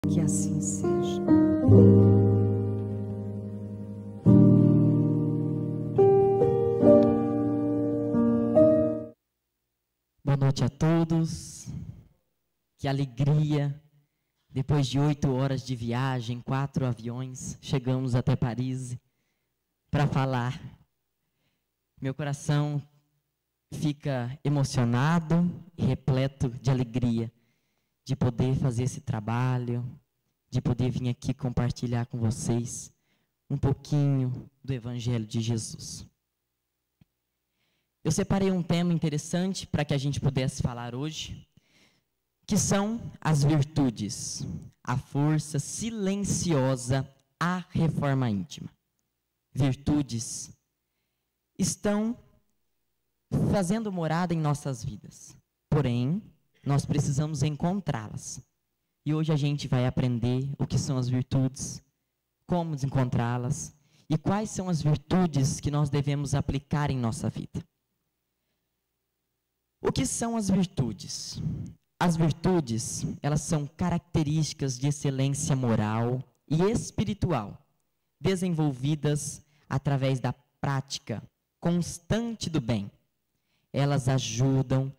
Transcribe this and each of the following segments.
Que assim seja. Boa noite a todos. Que alegria. Depois de 8 horas de viagem, 4 aviões, chegamos até Paris para falar. Meu coração fica emocionado e repleto de alegria de poder fazer esse trabalho, de poder vir aqui compartilhar com vocês um pouquinho do Evangelho de Jesus. Eu separei um tema interessante para que a gente pudesse falar hoje, que são as virtudes, a força silenciosa à reforma íntima. Virtudes estão fazendo morada em nossas vidas, porém, nós precisamos encontrá-las. E hoje a gente vai aprender o que são as virtudes, como encontrá-las e quais são as virtudes que nós devemos aplicar em nossa vida. O que são as virtudes? As virtudes, elas são características de excelência moral e espiritual, desenvolvidas através da prática constante do bem. Elas ajudam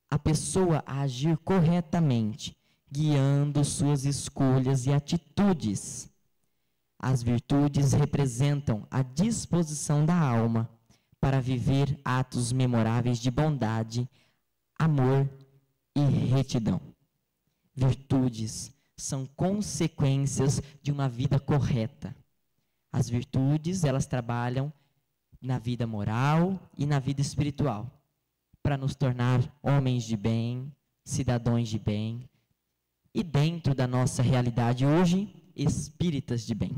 a pessoa a agir corretamente, guiando suas escolhas e atitudes. As virtudes representam a disposição da alma para viver atos memoráveis de bondade, amor e retidão. Virtudes são consequências de uma vida correta. As virtudes, elas trabalham na vida moral e na vida espiritual, para nos tornar homens de bem, cidadãos de bem, e dentro da nossa realidade hoje, espíritas de bem,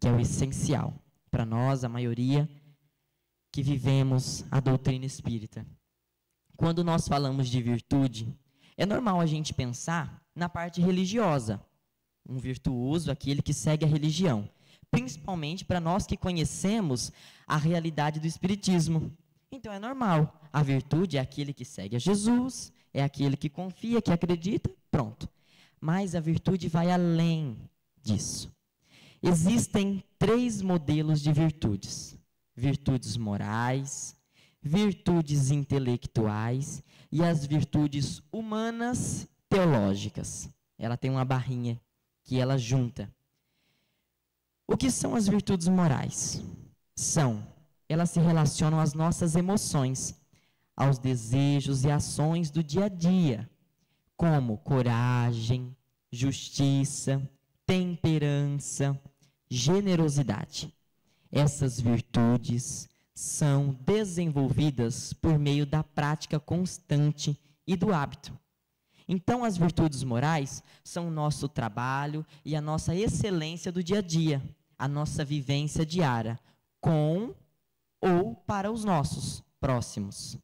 que é o essencial para nós, a maioria, que vivemos a doutrina espírita. Quando nós falamos de virtude, é normal a gente pensar na parte religiosa, um virtuoso, aquele que segue a religião, principalmente para nós que conhecemos a realidade do espiritismo. Então é normal, a virtude é aquele que segue a Jesus, é aquele que confia, que acredita, pronto. Mas a virtude vai além disso. Existem 3 modelos de virtudes: virtudes morais, virtudes intelectuais e as virtudes humanas teológicas. Ela tem uma barrinha que ela junta. O que são as virtudes morais? Elas se relacionam às nossas emoções, aos desejos e ações do dia a dia, como coragem, justiça, temperança, generosidade. Essas virtudes são desenvolvidas por meio da prática constante e do hábito. Então, as virtudes morais são o nosso trabalho e a nossa excelência do dia a dia, a nossa vivência diária, com ou para os nossos próximos.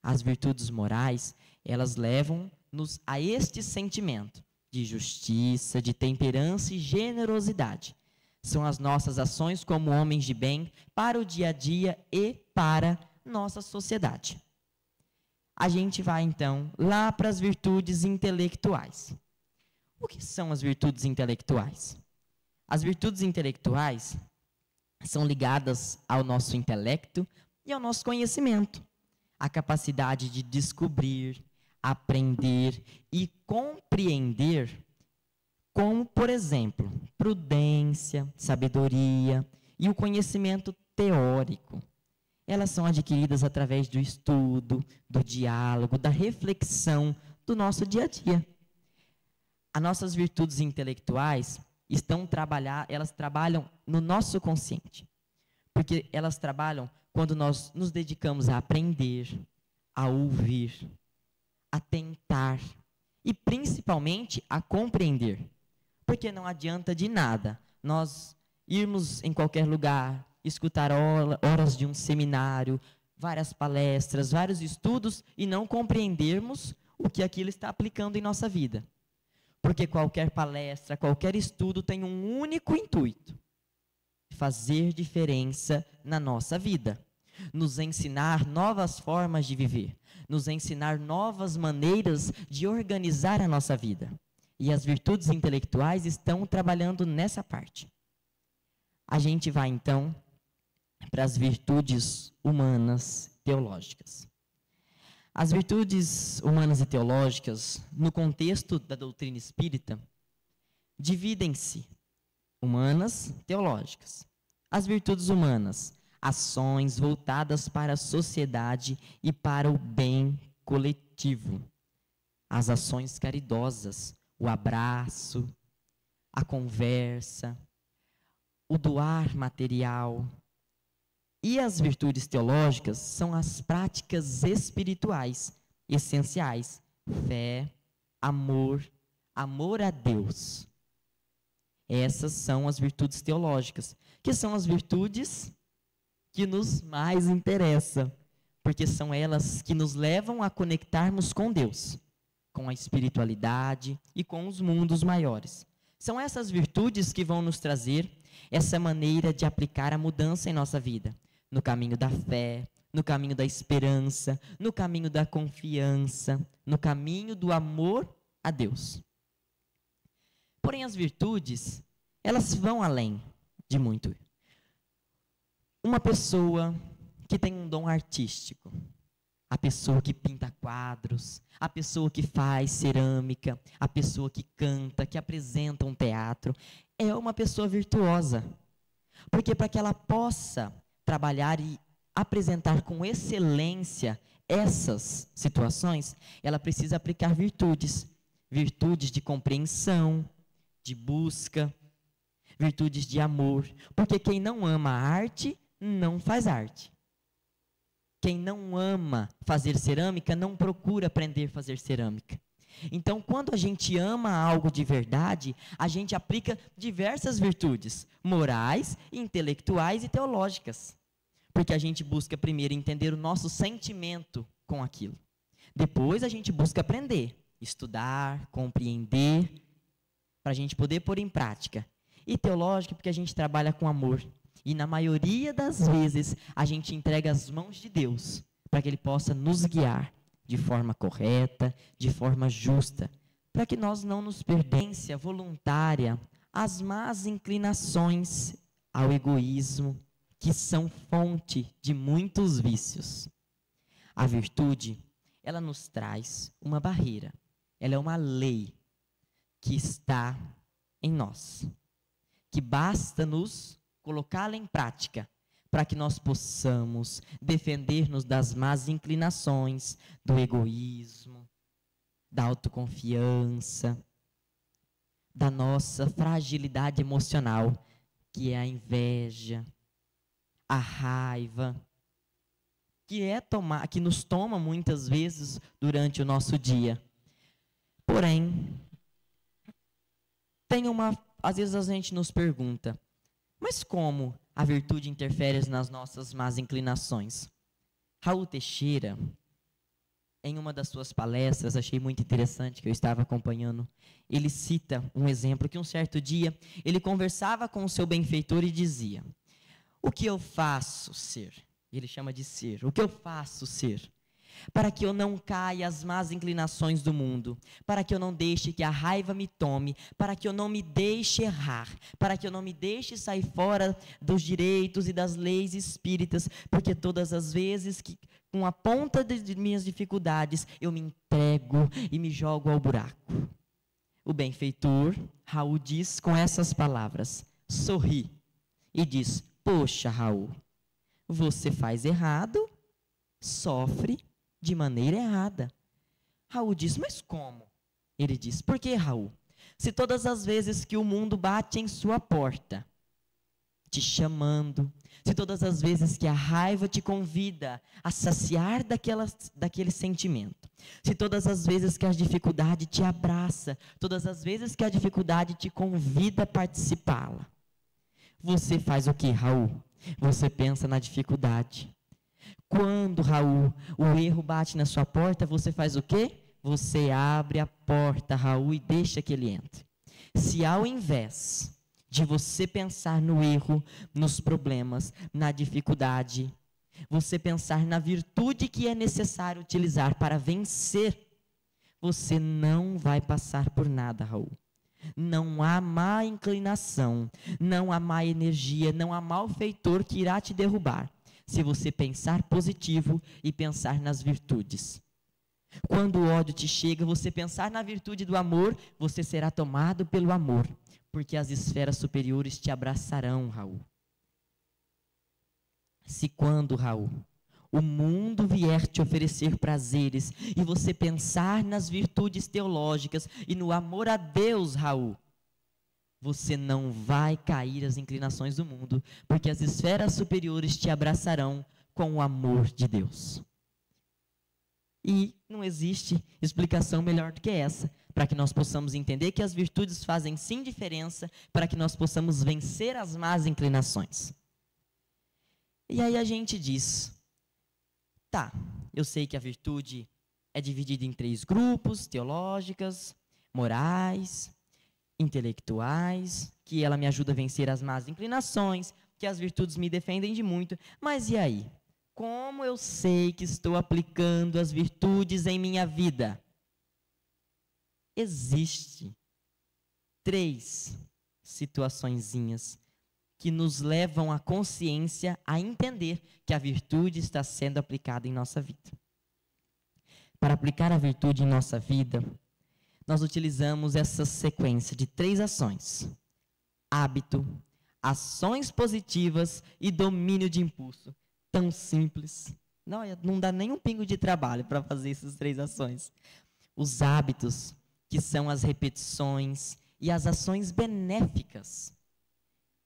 As virtudes morais, elas levam-nos a este sentimento de justiça, de temperança e generosidade. São as nossas ações como homens de bem para o dia a dia e para nossa sociedade. A gente vai, então, lá para as virtudes intelectuais. O que são as virtudes intelectuais? As virtudes intelectuais são ligadas ao nosso intelecto e ao nosso conhecimento. A capacidade de descobrir, aprender e compreender, como, por exemplo, prudência, sabedoria e o conhecimento teórico. Elas são adquiridas através do estudo, do diálogo, da reflexão do nosso dia a dia. As nossas virtudes intelectuais elas trabalham no nosso consciente, porque elas trabalham quando nós nos dedicamos a aprender, a ouvir, a tentar e principalmente a compreender. Porque não adianta de nada nós irmos em qualquer lugar, escutar horas de um seminário, várias palestras, vários estudos e não compreendermos o que aquilo está aplicando em nossa vida. Porque qualquer palestra, qualquer estudo tem um único intuito: fazer diferença na nossa vida. Nos ensinar novas formas de viver, nos ensinar novas maneiras de organizar a nossa vida. e as virtudes intelectuais estão trabalhando nessa parte. A gente vai, então, para as virtudes humanas teológicas. As virtudes humanas e teológicas, no contexto da doutrina espírita, dividem-se humanas teológicas. As virtudes humanas, ações voltadas para a sociedade e para o bem coletivo. As ações caridosas, o abraço, a conversa, o doar material. E as virtudes teológicas são as práticas espirituais essenciais: fé, amor, amor a Deus. Essas são as virtudes teológicas, que são as virtudes que nos mais interessam, porque são elas que nos levam a conectarmos com Deus, com a espiritualidade e com os mundos maiores. São essas virtudes que vão nos trazer essa maneira de aplicar a mudança em nossa vida, no caminho da fé, no caminho da esperança, no caminho da confiança, no caminho do amor a Deus. Porém, as virtudes, elas vão além de muito. Uma pessoa que tem um dom artístico, a pessoa que pinta quadros, a pessoa que faz cerâmica, a pessoa que canta, que apresenta um teatro, é uma pessoa virtuosa. Porque para que ela possa trabalhar e apresentar com excelência essas situações, ela precisa aplicar virtudes. Virtudes de compreensão, de busca, virtudes de amor. Porque quem não ama a arte, não faz arte. Quem não ama fazer cerâmica, não procura aprender a fazer cerâmica. Então, quando a gente ama algo de verdade, a gente aplica diversas virtudes, morais, intelectuais e teológicas. Porque a gente busca primeiro entender o nosso sentimento com aquilo. Depois a gente busca aprender, estudar, compreender, para a gente poder pôr em prática. E teológica porque a gente trabalha com amor. E na maioria das vezes a gente entrega as mãos de Deus para que Ele possa nos guiar de forma correta, de forma justa, para que nós não nos perdemos voluntária às más inclinações, ao egoísmo, que são fonte de muitos vícios. A virtude, ela nos traz uma barreira, ela é uma lei que está em nós, que basta nos colocá-la em prática, para que nós possamos defender-nos das más inclinações, do egoísmo, da autoconfiança, da nossa fragilidade emocional, que é a inveja, a raiva, que nos toma muitas vezes durante o nosso dia. Porém, às vezes a gente nos pergunta, mas como a virtude interfere nas nossas más inclinações? Raul Teixeira, em uma das suas palestras, achei muito interessante, que eu estava acompanhando, ele cita um exemplo que um certo dia, ele conversava com o seu benfeitor e dizia, o que eu faço ser? Ele chama de ser. O que eu faço ser? Para que eu não caia às más inclinações do mundo, para que eu não deixe que a raiva me tome, para que eu não me deixe errar, para que eu não me deixe sair fora dos direitos e das leis espíritas, porque todas as vezes que, com a ponta de minhas dificuldades, eu me entrego e me jogo ao buraco. O benfeitor, Raul, diz com essas palavras, sorri e diz, poxa, Raul, você faz errado, sofre de maneira errada. Raul diz, mas como? Ele diz, por que, Raul? Se todas as vezes que o mundo bate em sua porta, te chamando, se todas as vezes que a raiva te convida a saciar daquele sentimento, se todas as vezes que a dificuldade te abraça, todas as vezes que a dificuldade te convida a participá-la, você faz o que, Raul? Você pensa na dificuldade. Quando, Raul, o erro bate na sua porta, você faz o quê? Você abre a porta, Raul, e deixa que ele entre. Se ao invés de você pensar no erro, nos problemas, na dificuldade, você pensar na virtude que é necessário utilizar para vencer, você não vai passar por nada, Raul. Não há má inclinação, não há má energia, não há malfeitor que irá te derrubar, se você pensar positivo e pensar nas virtudes. Quando o ódio te chega, você pensar na virtude do amor, você será tomado pelo amor, porque as esferas superiores te abraçarão, Raul. Se quando, Raul, o mundo vier te oferecer prazeres e você pensar nas virtudes teológicas e no amor a Deus, Raul, você não vai cair às inclinações do mundo, porque as esferas superiores te abraçarão com o amor de Deus. E não existe explicação melhor do que essa, para que nós possamos entender que as virtudes fazem sim diferença, para que nós possamos vencer as más inclinações. E aí a gente diz, tá, eu sei que a virtude é dividida em 3 grupos, teológicas, morais, intelectuais, que ela me ajuda a vencer as más inclinações, que as virtudes me defendem de muito, mas e aí? Como eu sei que estou aplicando as virtudes em minha vida? Existe 3 situaçõezinhas que nos levam à consciência a entender que a virtude está sendo aplicada em nossa vida. Para aplicar a virtude em nossa vida, nós utilizamos essa sequência de 3 ações: hábito, ações positivas e domínio de impulso. Tão simples. Não dá nem um pingo de trabalho para fazer essas 3 ações. Os hábitos, que são as repetições e as ações benéficas.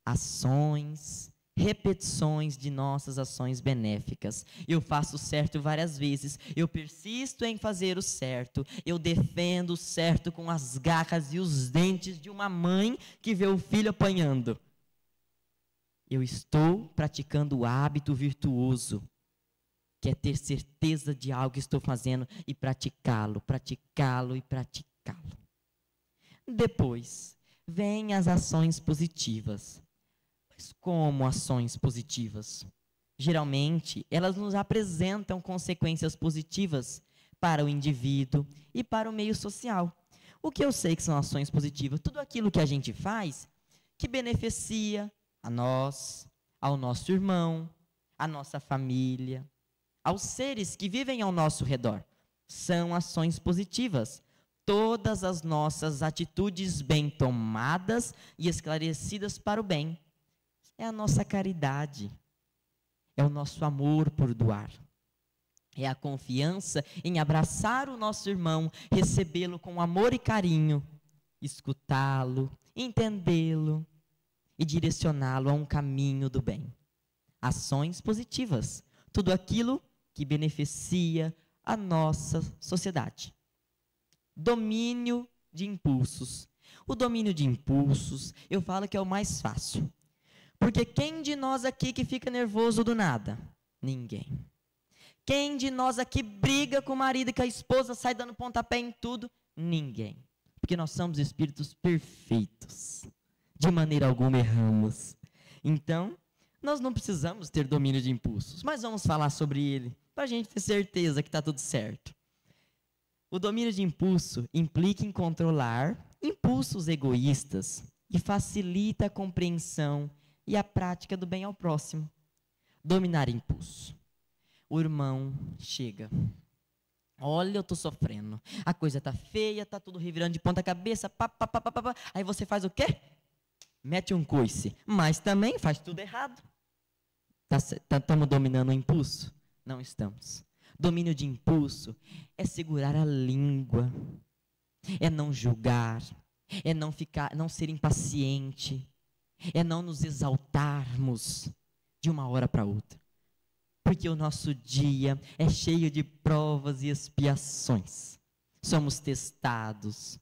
Ações, repetições de nossas ações benéficas. Eu faço o certo várias vezes, eu persisto em fazer o certo, eu defendo o certo com as garras e os dentes de uma mãe que vê o filho apanhando. Eu estou praticando o hábito virtuoso, que é ter certeza de algo que estou fazendo e praticá-lo, praticá-lo e praticá-lo. Depois, vêm as ações positivas. Mas como ações positivas? Geralmente, elas nos apresentam consequências positivas para o indivíduo e para o meio social. O que eu sei que são ações positivas? Tudo aquilo que a gente faz que beneficia a nós, ao nosso irmão, à nossa família, aos seres que vivem ao nosso redor. São ações positivas. Todas as nossas atitudes bem tomadas e esclarecidas para o bem. É a nossa caridade, é o nosso amor por doar, é a confiança em abraçar o nosso irmão, recebê-lo com amor e carinho, escutá-lo, entendê-lo e direcioná-lo a um caminho do bem. Ações positivas, tudo aquilo que beneficia a nossa sociedade. Domínio de impulsos. O domínio de impulsos, eu falo que é o mais fácil. Porque quem de nós aqui que fica nervoso do nada? Ninguém. Quem de nós aqui briga com o marido e com a esposa, sai dando pontapé em tudo? Ninguém. Porque nós somos espíritos perfeitos. De maneira alguma erramos. Então, nós não precisamos ter domínio de impulsos. Mas vamos falar sobre ele, para a gente ter certeza que está tudo certo. O domínio de impulso implica em controlar impulsos egoístas e facilita a compreensão e a prática do bem ao próximo. Dominar impulso. O irmão chega. Olha, eu estou sofrendo. A coisa está feia, está tudo revirando de ponta cabeça. Aí você faz o quê? Mete um coice. Mas também faz tudo errado. Estamos dominando o impulso? Não estamos. Domínio de impulso é segurar a língua. É não julgar. É não ser impaciente. É não nos exaltarmos de uma hora para outra. Porque o nosso dia é cheio de provas e expiações. Somos testados,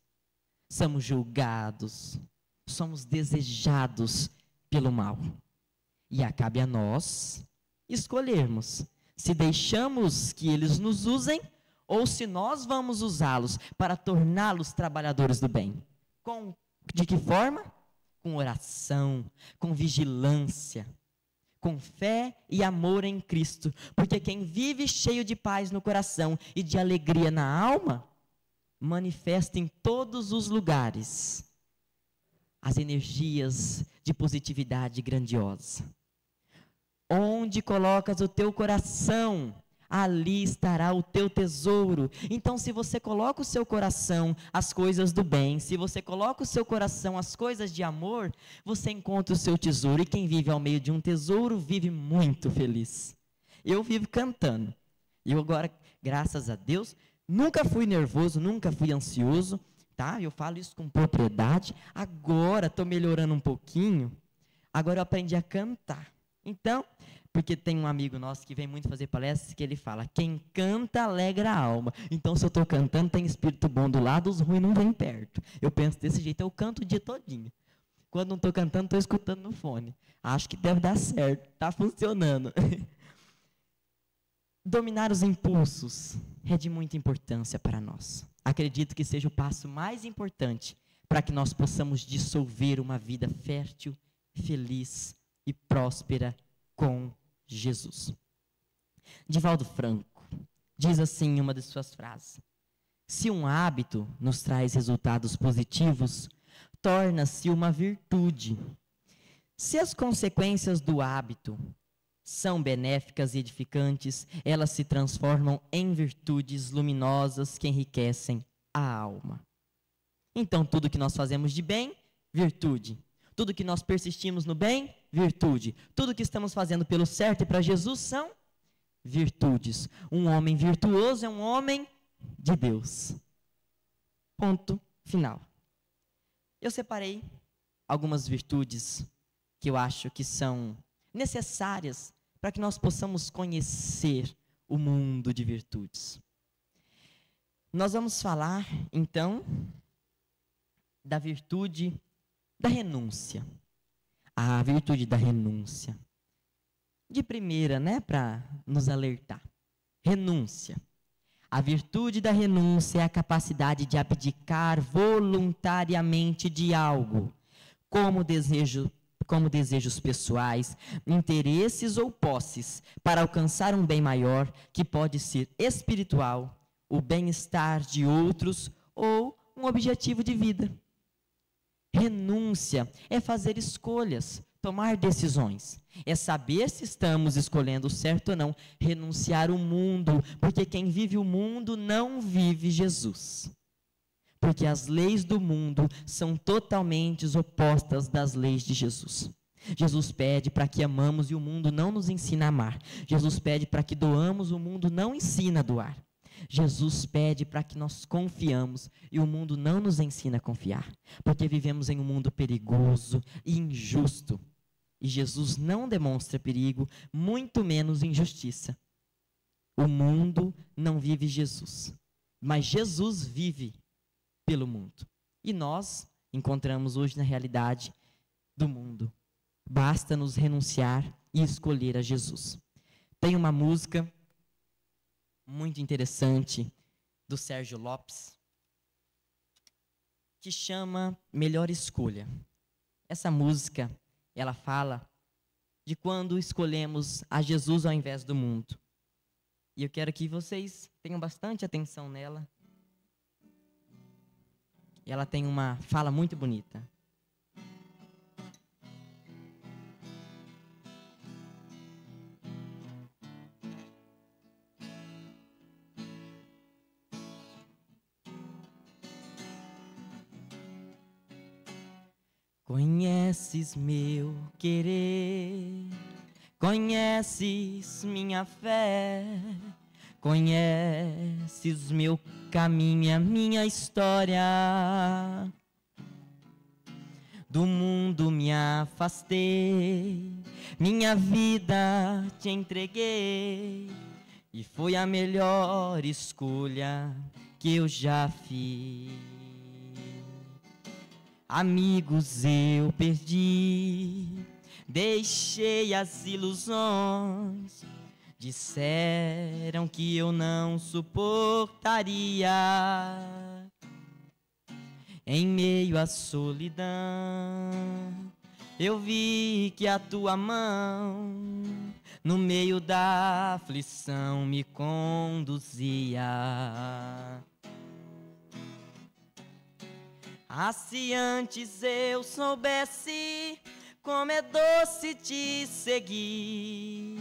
somos julgados, somos desejados pelo mal. E cabe a nós escolhermos se deixamos que eles nos usem ou se nós vamos usá-los para torná-los trabalhadores do bem. De que forma? Com oração, com vigilância, com fé e amor em Cristo. Porque quem vive cheio de paz no coração e de alegria na alma, manifesta em todos os lugares as energias de positividade grandiosa. Onde colocas o teu coração, ali estará o teu tesouro. Então, se você coloca o seu coração as coisas do bem, se você coloca o seu coração as coisas de amor, você encontra o seu tesouro. E quem vive ao meio de um tesouro vive muito feliz. Eu vivo cantando. Eu agora, graças a Deus, nunca fui nervoso, nunca fui ansioso, tá? Eu falo isso com propriedade. Agora estou melhorando um pouquinho. Agora eu aprendi a cantar. Então, porque tem um amigo nosso que vem muito fazer palestras que ele fala, quem canta alegra a alma. Então, se eu estou cantando, tem espírito bom do lado, os ruins não vêm perto. Eu penso desse jeito, eu canto o dia todinho. Quando não estou cantando, estou escutando no fone. Acho que deve dar certo, está funcionando. Dominar os impulsos é de muita importância para nós. Acredito que seja o passo mais importante para que nós possamos dissolver uma vida fértil, feliz e próspera com Jesus. Divaldo Franco diz assim em uma de suas frases: se um hábito nos traz resultados positivos, torna-se uma virtude. Se as consequências do hábito são benéficas e edificantes, elas se transformam em virtudes luminosas que enriquecem a alma. Então, tudo que nós fazemos de bem, virtude. Tudo que nós persistimos no bem, virtude. Tudo que estamos fazendo pelo certo e para Jesus são virtudes. Um homem virtuoso é um homem de Deus. Ponto final. Eu separei algumas virtudes que eu acho que são necessárias para que nós possamos conhecer o mundo de virtudes. Nós vamos falar, então, da virtude da renúncia. A virtude da renúncia. De primeira, para nos alertar. Renúncia. A virtude da renúncia é a capacidade de abdicar voluntariamente de algo, como desejos pessoais, interesses ou posses, para alcançar um bem maior, que pode ser espiritual, o bem-estar de outros ou um objetivo de vida. Renúncia é fazer escolhas, tomar decisões. É saber se estamos escolhendo o certo ou não. Renunciar o mundo, porque quem vive o mundo não vive Jesus. Porque as leis do mundo são totalmente opostas das leis de Jesus. Jesus pede para que amamos e o mundo não nos ensina a amar. Jesus pede para que doamos, o mundo não ensina a doar. Jesus pede para que nós confiamos e o mundo não nos ensina a confiar, porque vivemos em um mundo perigoso e injusto. E Jesus não demonstra perigo, muito menos injustiça. O mundo não vive Jesus, mas Jesus vive pelo mundo. E nós encontramos hoje na realidade do mundo. Basta nos renunciar e escolher a Jesus. Tem uma música muito interessante do Sérgio Lopes que chama Melhor Escolha. Essa música, ela fala de quando escolhemos a Jesus ao invés do mundo. E eu quero que vocês tenham bastante atenção nela. E ela tem uma fala muito bonita. Conheces meu querer, conheces minha fé, conheces meu caminho, a minha história. Do mundo me afastei, minha vida te entreguei, e foi a melhor escolha que eu já fiz. Amigos eu perdi, deixei as ilusões, disseram que eu não suportaria. Em meio à solidão, eu vi que a tua mão, no meio da aflição, me conduzia. Ah, se antes eu soubesse como é doce te seguir,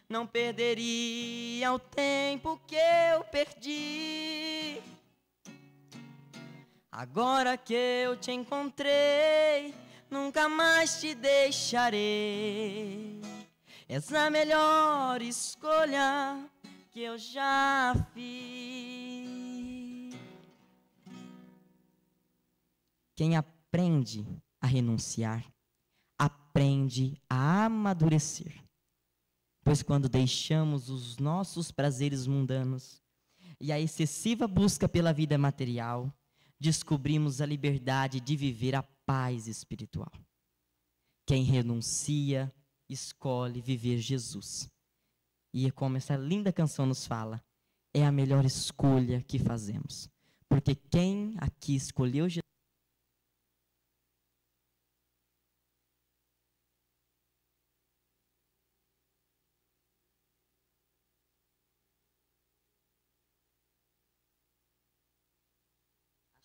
não perderia o tempo que eu perdi. Agora que eu te encontrei, nunca mais te deixarei. És a melhor escolha que eu já fiz. Quem aprende a renunciar, aprende a amadurecer. Pois quando deixamos os nossos prazeres mundanos e a excessiva busca pela vida material, descobrimos a liberdade de viver a paz espiritual. Quem renuncia, escolhe viver Jesus. E é como essa linda canção nos fala, é a melhor escolha que fazemos. Porque quem aqui escolheu Jesus,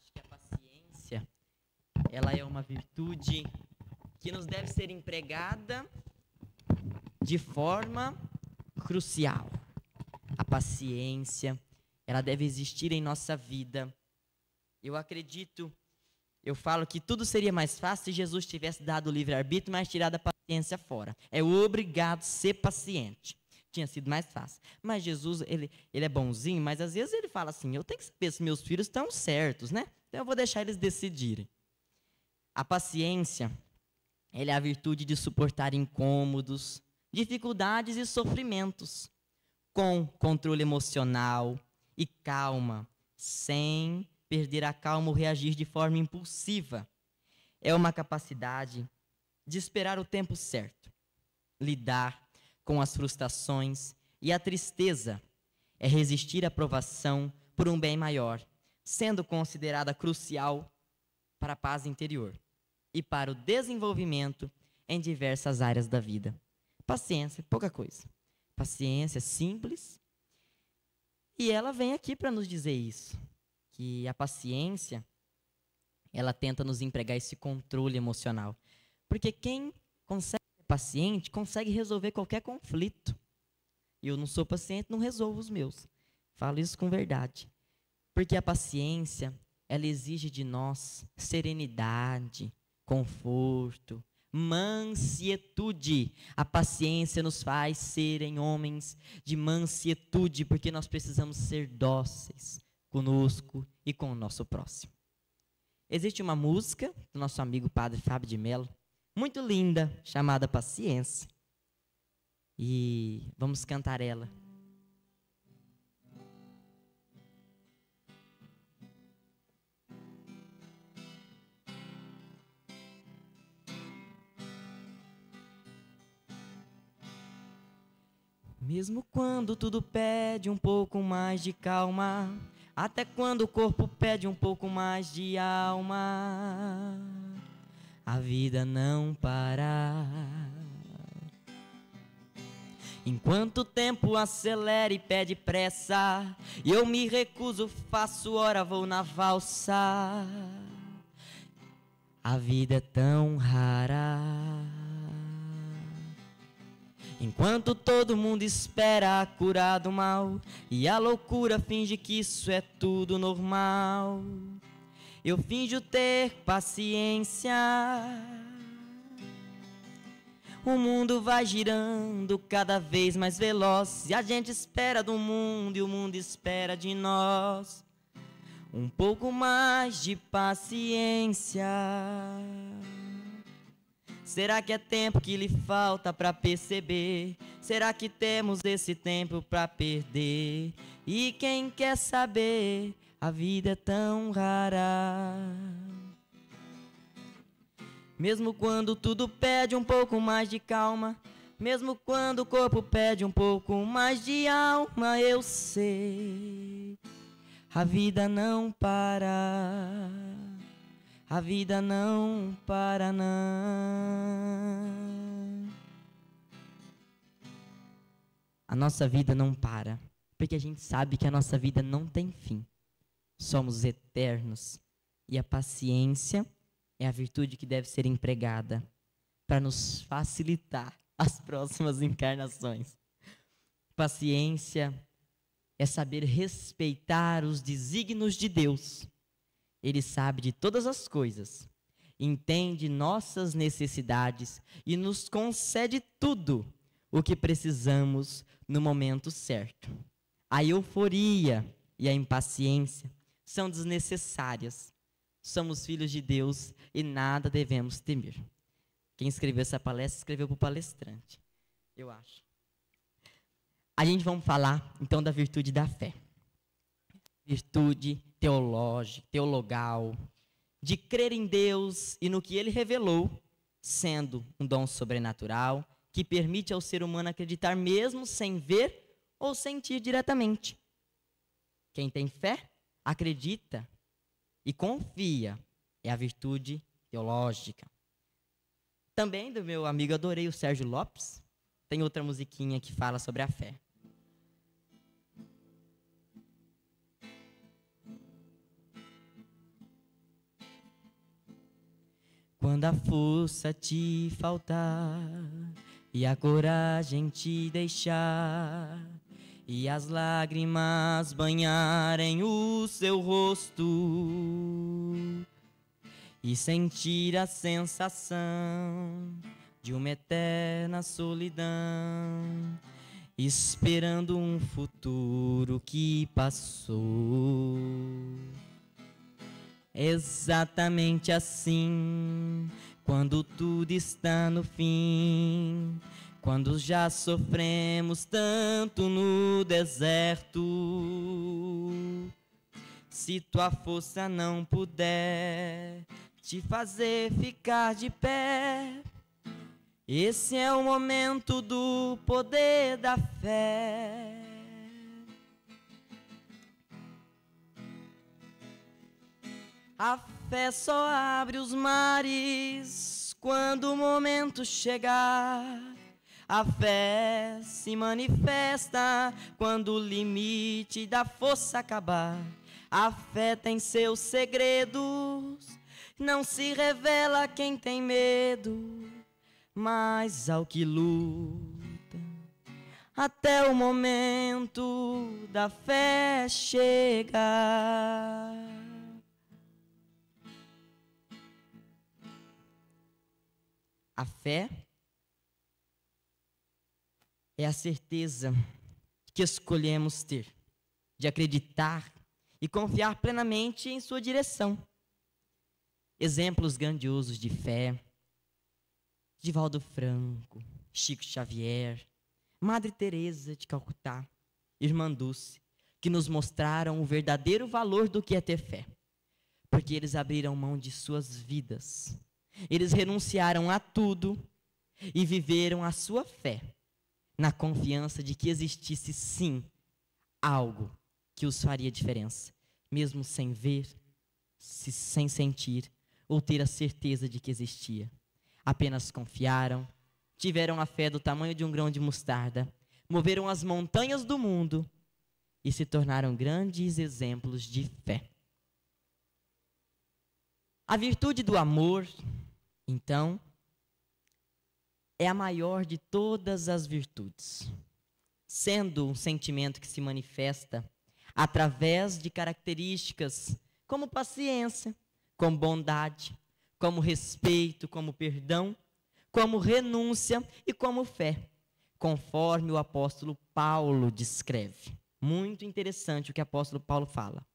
acho que a paciência, ela é uma virtude que nos deve ser empregada de forma crucial. A paciência, ela deve existir em nossa vida. Eu acredito, eu falo que tudo seria mais fácil se Jesus tivesse dado o livre-arbítrio, mas tirado a paciência fora. É obrigado a ser paciente. Tinha sido mais fácil. Mas Jesus, ele é bonzinho, mas às vezes ele fala assim, eu tenho que saber se meus filhos estão certos, né? Então eu vou deixar eles decidirem. A paciência, ela é a virtude de suportar incômodos, dificuldades e sofrimentos, com controle emocional e calma, sem perder a calma ou reagir de forma impulsiva. É uma capacidade de esperar o tempo certo, lidar com as frustrações e a tristeza, é resistir à provação por um bem maior, sendo considerada crucial para a paz interior e para o desenvolvimento em diversas áreas da vida. Paciência, pouca coisa. Paciência simples. E ela vem aqui para nos dizer isso, que a paciência, ela tenta nos empregar esse controle emocional. Porque quem consegue ser paciente, consegue resolver qualquer conflito. E eu não sou paciente, não resolvo os meus. Falo isso com verdade. Porque a paciência, ela exige de nós serenidade, conforto, mansietude. A paciência nos faz serem homens de mansietude, porque nós precisamos ser dóceis conosco e com o nosso próximo. Existe uma música do nosso amigo Padre Fábio de Mello, muito linda, chamada Paciência. E vamos cantar ela. Mesmo quando tudo pede um pouco mais de calma, até quando o corpo pede um pouco mais de alma, a vida não para. Enquanto o tempo acelera e pede pressa, e eu me recuso, faço hora, vou na valsa. A vida é tão rara. Enquanto todo mundo espera a cura do mal, e a loucura finge que isso é tudo normal, eu finjo ter paciência. O mundo vai girando cada vez mais veloz, e a gente espera do mundo e o mundo espera de nós um pouco mais de paciência. Será que é tempo que lhe falta para perceber? Será que temos esse tempo para perder? E quem quer saber, a vida é tão rara. Mesmo quando tudo pede um pouco mais de calma, mesmo quando o corpo pede um pouco mais de alma, eu sei, a vida não para. A vida não para, não. A nossa vida não para, porque a gente sabe que a nossa vida não tem fim. Somos eternos E a paciência é a virtude que deve ser empregada para nos facilitar as próximas encarnações. Paciência é saber respeitar os desígnios de Deus. Ele sabe de todas as coisas, entende nossas necessidades e nos concede tudo o que precisamos no momento certo. A euforia e a impaciência são desnecessárias. Somos filhos de Deus e nada devemos temer. Quem escreveu essa palestra, escreveu para o palestrante, eu acho. A gente vamos falar, então, da virtude da fé. Virtude teológica, teologal, de crer em Deus e no que Ele revelou, sendo um dom sobrenatural que permite ao ser humano acreditar mesmo sem ver ou sentir diretamente. Quem tem fé, acredita e confia. É a virtude teológica. Também do meu amigo, adorei o Sérgio Lopes, tem outra musiquinha que fala sobre a fé. Quando a força te faltar e a coragem te deixar e as lágrimas banharem o seu rosto e sentir a sensação de uma eterna solidão, esperando um futuro que passou. Exatamente assim, quando tudo está no fim, quando já sofremos tanto no deserto, se tua força não puder te fazer ficar de pé, esse é o momento do poder da fé. A fé só abre os mares quando o momento chegar. A fé se manifesta quando o limite da força acabar. A fé tem seus segredos, não se revela a quem tem medo, mas ao que luta, até o momento da fé chegar. A fé é a certeza que escolhemos ter, de acreditar e confiar plenamente em sua direção. Exemplos grandiosos de fé: Divaldo Franco, Chico Xavier, Madre Teresa de Calcutá, Irmã Dulce, que nos mostraram o verdadeiro valor do que é ter fé, porque eles abriram mão de suas vidas. Eles renunciaram a tudo e viveram a sua fé, na confiança de que existisse sim algo que os faria diferença, mesmo sem ver, sem sentir ou ter a certeza de que existia. Apenas confiaram, tiveram a fé do tamanho de um grão de mostarda, moveram as montanhas do mundo e se tornaram grandes exemplos de fé. A virtude do amor, então, é a maior de todas as virtudes, sendo um sentimento que se manifesta através de características como paciência, como bondade, como respeito, como perdão, como renúncia e como fé, conforme o apóstolo Paulo descreve. Muito interessante o que o apóstolo Paulo fala.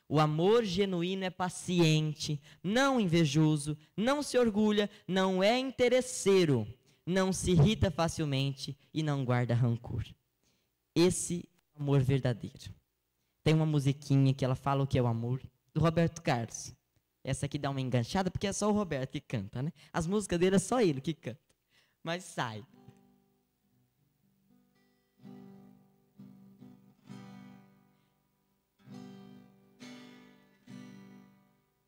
O amor genuíno é paciente, não invejoso, não se orgulha, não é interesseiro, não se irrita facilmente e não guarda rancor. Esse é o amor verdadeiro. Tem uma musiquinha que ela fala o que é o amor, do Roberto Carlos. Essa aqui dá uma enganchada porque é só o Roberto que canta, né? As músicas dele é só ele que canta. Mas sai.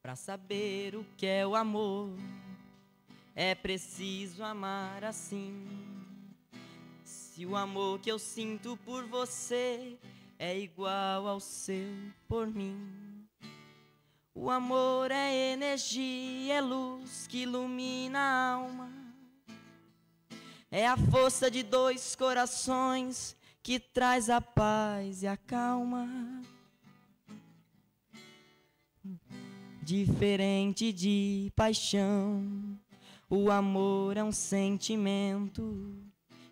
Para saber o que é o amor, é preciso amar assim. Se o amor que eu sinto por você é igual ao seu por mim, O amor é energia, é luz que ilumina a alma. É a força de dois corações que traz a paz e a calma. Diferente de paixão, o amor é um sentimento,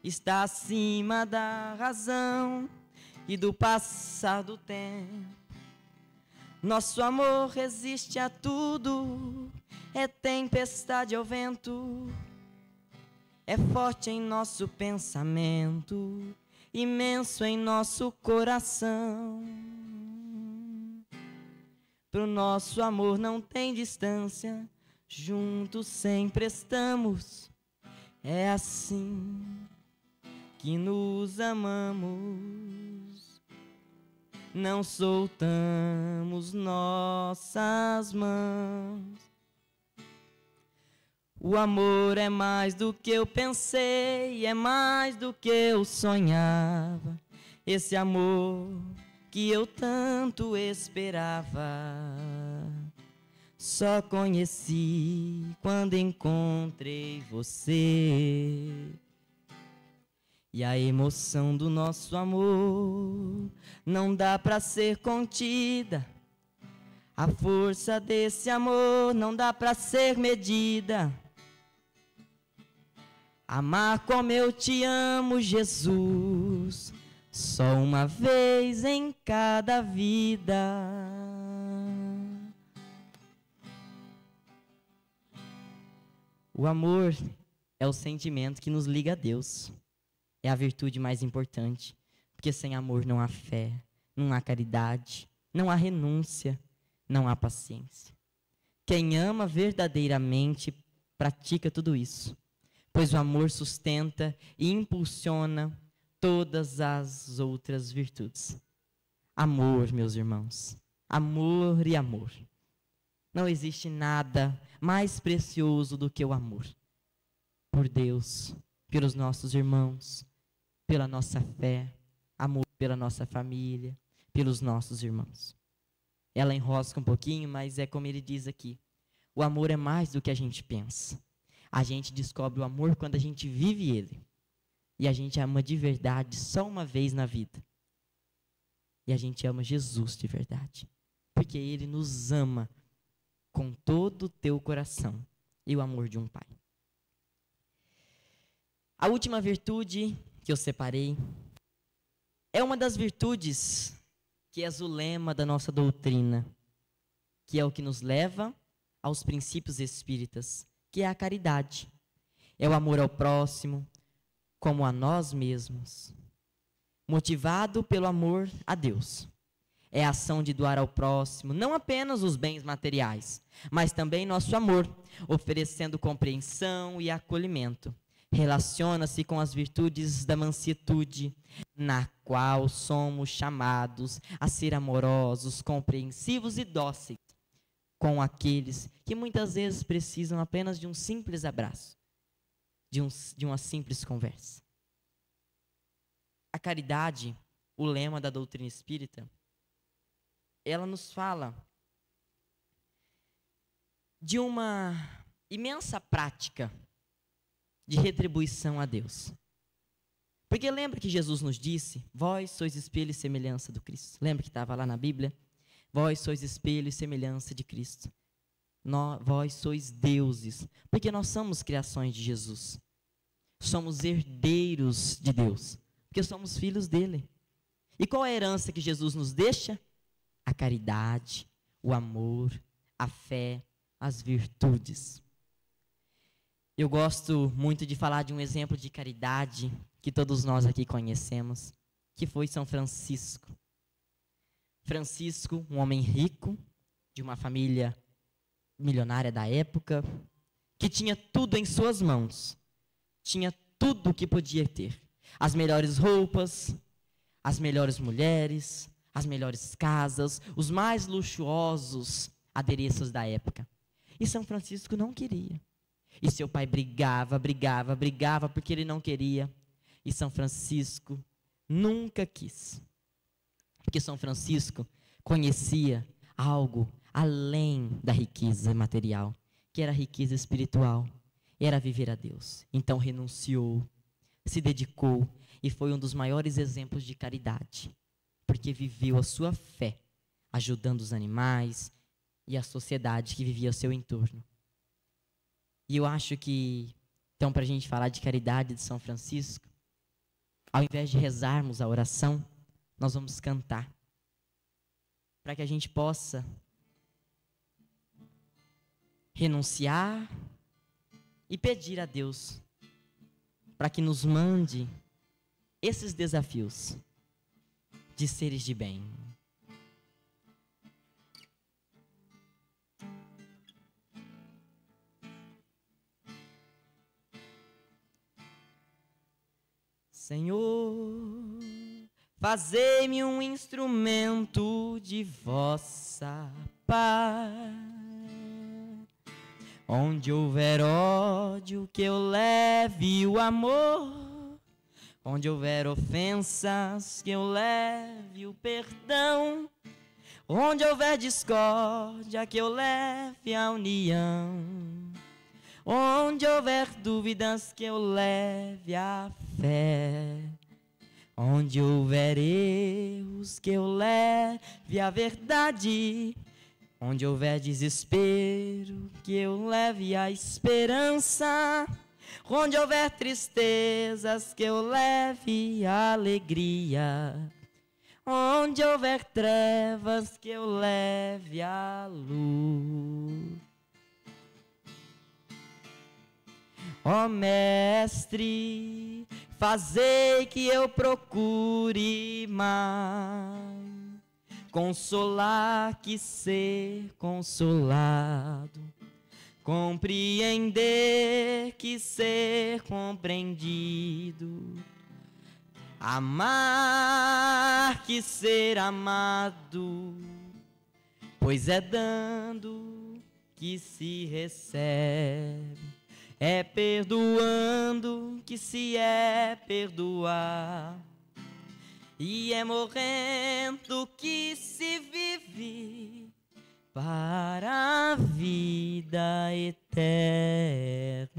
está acima da razão e do passar do tempo. Nosso amor resiste a tudo, é tempestade ao vento, é forte em nosso pensamento, imenso em nosso coração. Pro nosso amor não tem distância, juntos sempre estamos, é assim que nos amamos. Não soltamos nossas mãos. O amor é mais do que eu pensei, é mais do que eu sonhava. Esse amor que eu tanto esperava, só conheci quando encontrei você. E a emoção do nosso amor não dá pra ser contida. A força desse amor não dá pra ser medida. Amar como eu te amo, Jesus, só uma vez em cada vida. O amor é o sentimento que nos liga a Deus. É a virtude mais importante, porque sem amor não há fé, não há caridade, não há renúncia, não há paciência. Quem ama verdadeiramente pratica tudo isso, pois o amor sustenta e impulsiona todas as outras virtudes. Amor, meus irmãos, amor e amor. Não existe nada mais precioso do que o amor. Por Deus, pelos nossos irmãos, pela nossa fé, amor pela nossa família, pelos nossos irmãos. Ela enrosca um pouquinho, mas é como ele diz aqui. O amor é mais do que a gente pensa. A gente descobre o amor quando a gente vive ele. E a gente ama de verdade só uma vez na vida. E a gente ama Jesus de verdade. Porque ele nos ama com todo o teu coração e o amor de um pai. A última virtude que eu separei é uma das virtudes que é o lema da nossa doutrina, que é o que nos leva aos princípios espíritas, que é a caridade. É o amor ao próximo, como a nós mesmos, motivado pelo amor a Deus. É a ação de doar ao próximo, não apenas os bens materiais, mas também nosso amor, oferecendo compreensão e acolhimento. Relaciona-se com as virtudes da mansuetude, na qual somos chamados a ser amorosos, compreensivos e dóceis com aqueles que muitas vezes precisam apenas de um simples abraço, de uma simples conversa. A caridade, o lema da doutrina espírita, ela nos fala de uma imensa prática de retribuição a Deus. Porque lembra que Jesus nos disse, vós sois espelho e semelhança do Cristo. Lembra que estava lá na Bíblia? Vós sois espelho e semelhança de Cristo. Vós sois deuses, porque nós somos criações de Jesus. Somos herdeiros de Deus, porque somos filhos dele. E qual é a herança que Jesus nos deixa? A caridade, o amor, a fé, as virtudes. Eu gosto muito de falar de um exemplo de caridade que todos nós aqui conhecemos, que foi São Francisco. Francisco, um homem rico, de uma família milionária da época, que tinha tudo em suas mãos. Tinha tudo o que podia ter. As melhores roupas, as melhores mulheres, as melhores casas, os mais luxuosos adereços da época. E São Francisco não queria. E seu pai brigava porque ele não queria. E São Francisco nunca quis. Porque São Francisco conhecia algo além da riqueza material, que era a riqueza espiritual, era viver a Deus. Então renunciou, se dedicou e foi um dos maiores exemplos de caridade, porque viveu a sua fé, ajudando os animais e a sociedade que vivia ao seu entorno. E eu acho que, então, para a gente falar de caridade de São Francisco, ao invés de rezarmos a oração, nós vamos cantar, para que a gente possa renunciar e pedir a Deus para que nos mande esses desafios de seres de bem. Senhor, fazei-me um instrumento de vossa paz. Onde houver ódio, que eu leve o amor. Onde houver ofensas, que eu leve o perdão. Onde houver discórdia, que eu leve a união. Onde houver dúvidas, que eu leve a fé. Onde houver erros, que eu leve a verdade. Onde houver desespero, que eu leve a esperança. Onde houver tristezas, que eu leve a alegria. Onde houver trevas, que eu leve a luz. Ó Mestre, fazei que eu procure mais consolar que ser consolado, compreender que ser compreendido, amar que ser amado, pois é dando que se recebe, é perdoando que se é perdoar, e é morrendo que se vive para a vida eterna.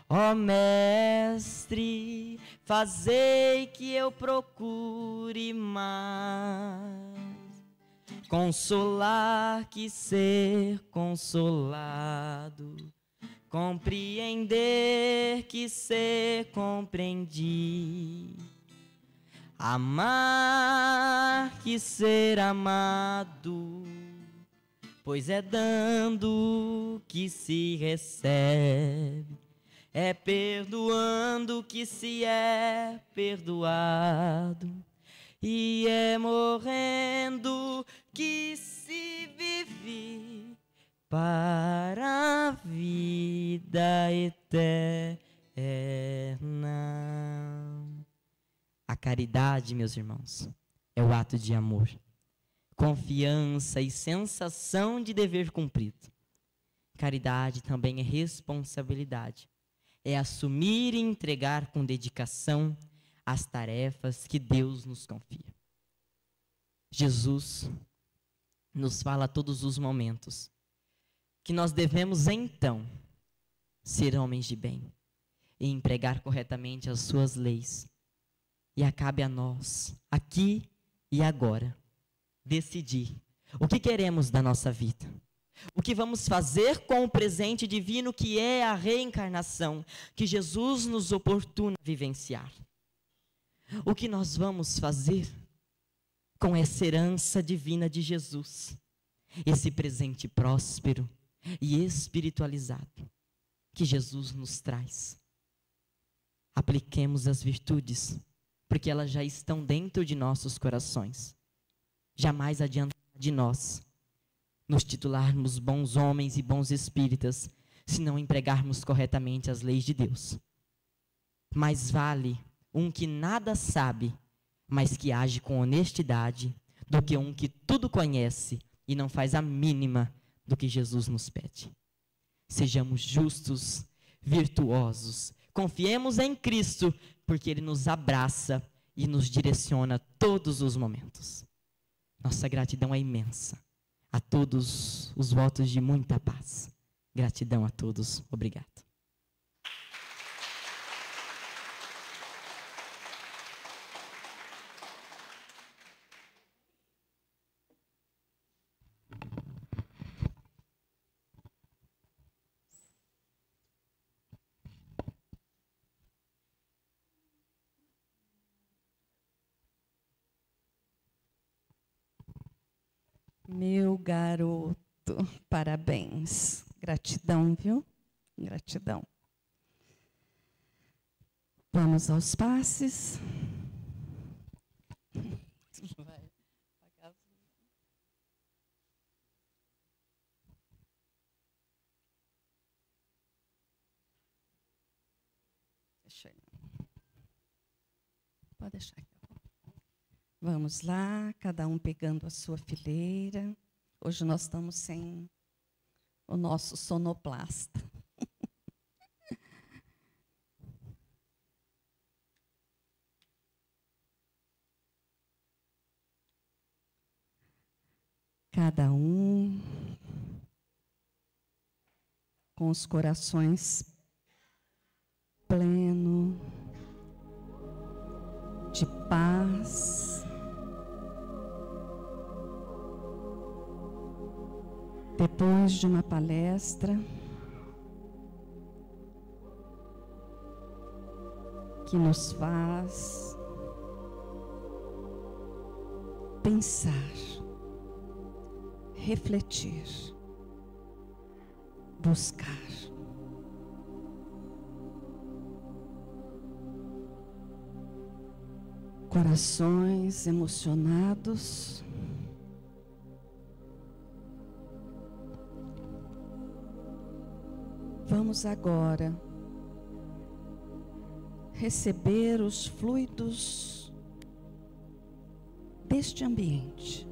Ó Mestre, fazei que eu procure mais consolar que ser consolado, compreender que ser compreendido, amar que ser amado, pois é dando que se recebe, é perdoando que se é perdoado, e é morrendo que se vive para a vida eterna. A caridade, meus irmãos, é o ato de amor, confiança e sensação de dever cumprido. Caridade também é responsabilidade, é assumir e entregar com dedicação as tarefas que Deus nos confia. Jesus nos fala a todos os momentos que nós devemos então ser homens de bem e empregar corretamente as suas leis. E cabe a nós, aqui e agora, decidir o que queremos da nossa vida. O que vamos fazer com o presente divino que é a reencarnação, que Jesus nos oportuna vivenciar. O que nós vamos fazer com essa herança divina de Jesus, esse presente próspero e espiritualizado que Jesus nos traz. Apliquemos as virtudes, porque elas já estão dentro de nossos corações. Jamais adianta de nós nos titularmos bons homens e bons espíritas, se não empregarmos corretamente as leis de Deus. Mais vale um que nada sabe, mas que age com honestidade, do que um que tudo conhece e não faz a mínima do que Jesus nos pede. Sejamos justos, virtuosos, confiemos em Cristo, porque Ele nos abraça e nos direciona todos os momentos. Nossa gratidão é imensa. A todos os votos de muita paz. Gratidão a todos. Obrigado. Meu garoto, parabéns. Gratidão, viu? Gratidão. Vamos aos passes. Deixa eu... Pode deixar aqui. Vamos lá, cada um pegando a sua fileira. Hoje nós estamos sem o nosso sonoplasta. Cada um com os corações pleno de paz. Depois de uma palestra que nos faz pensar, refletir, buscar. Corações emocionados, vamos agora receber os fluidos deste ambiente,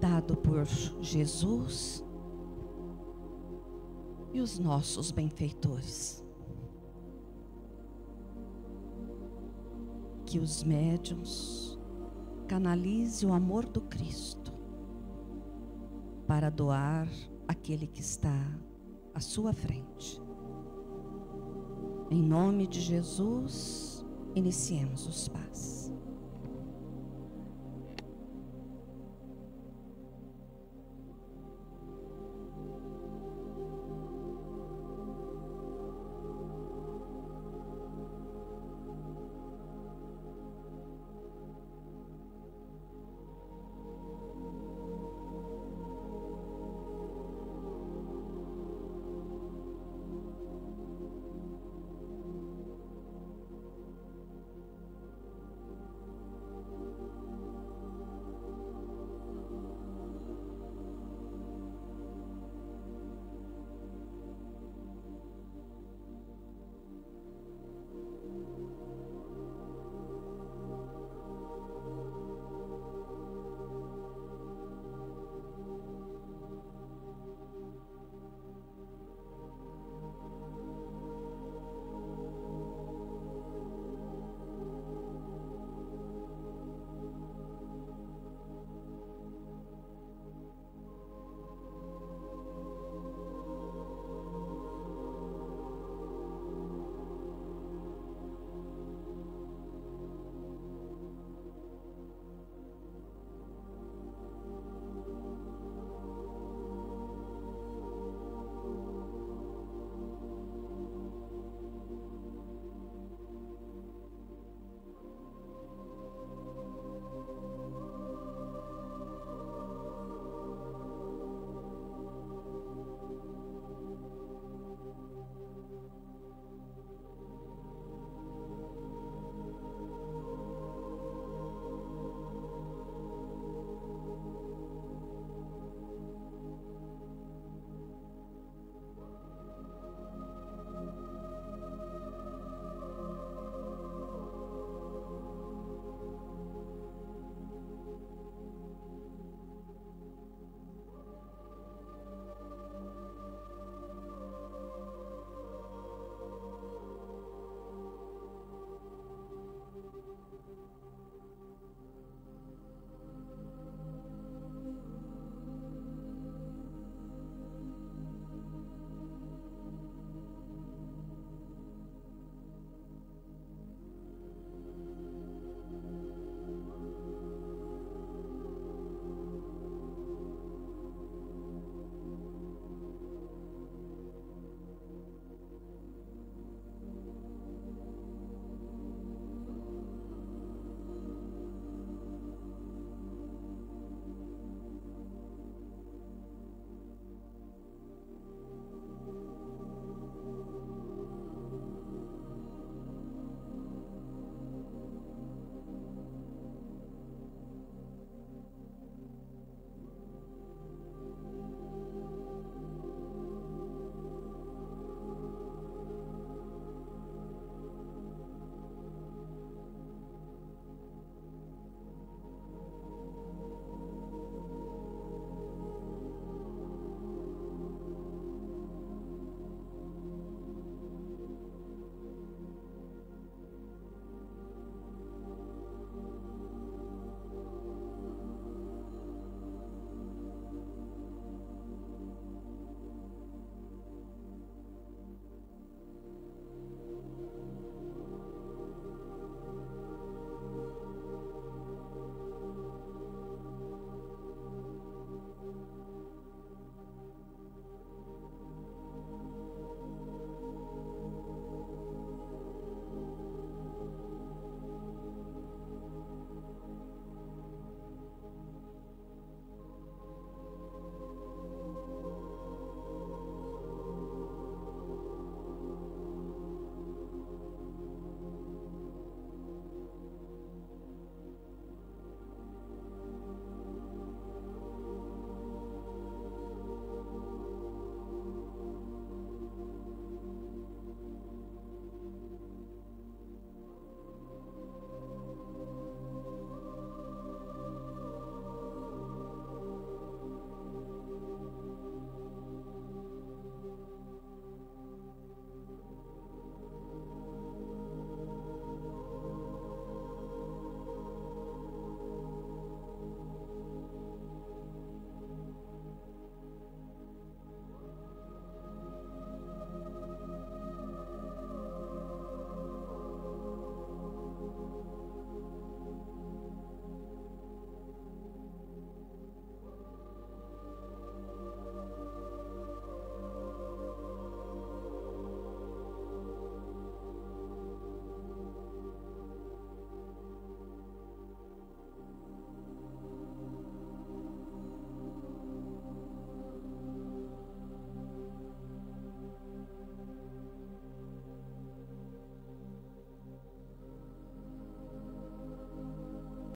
dado por Jesus e os nossos benfeitores. Que os médiuns canalizem o amor do Cristo para doar aquele que está à sua frente. Em nome de Jesus, iniciemos os passos.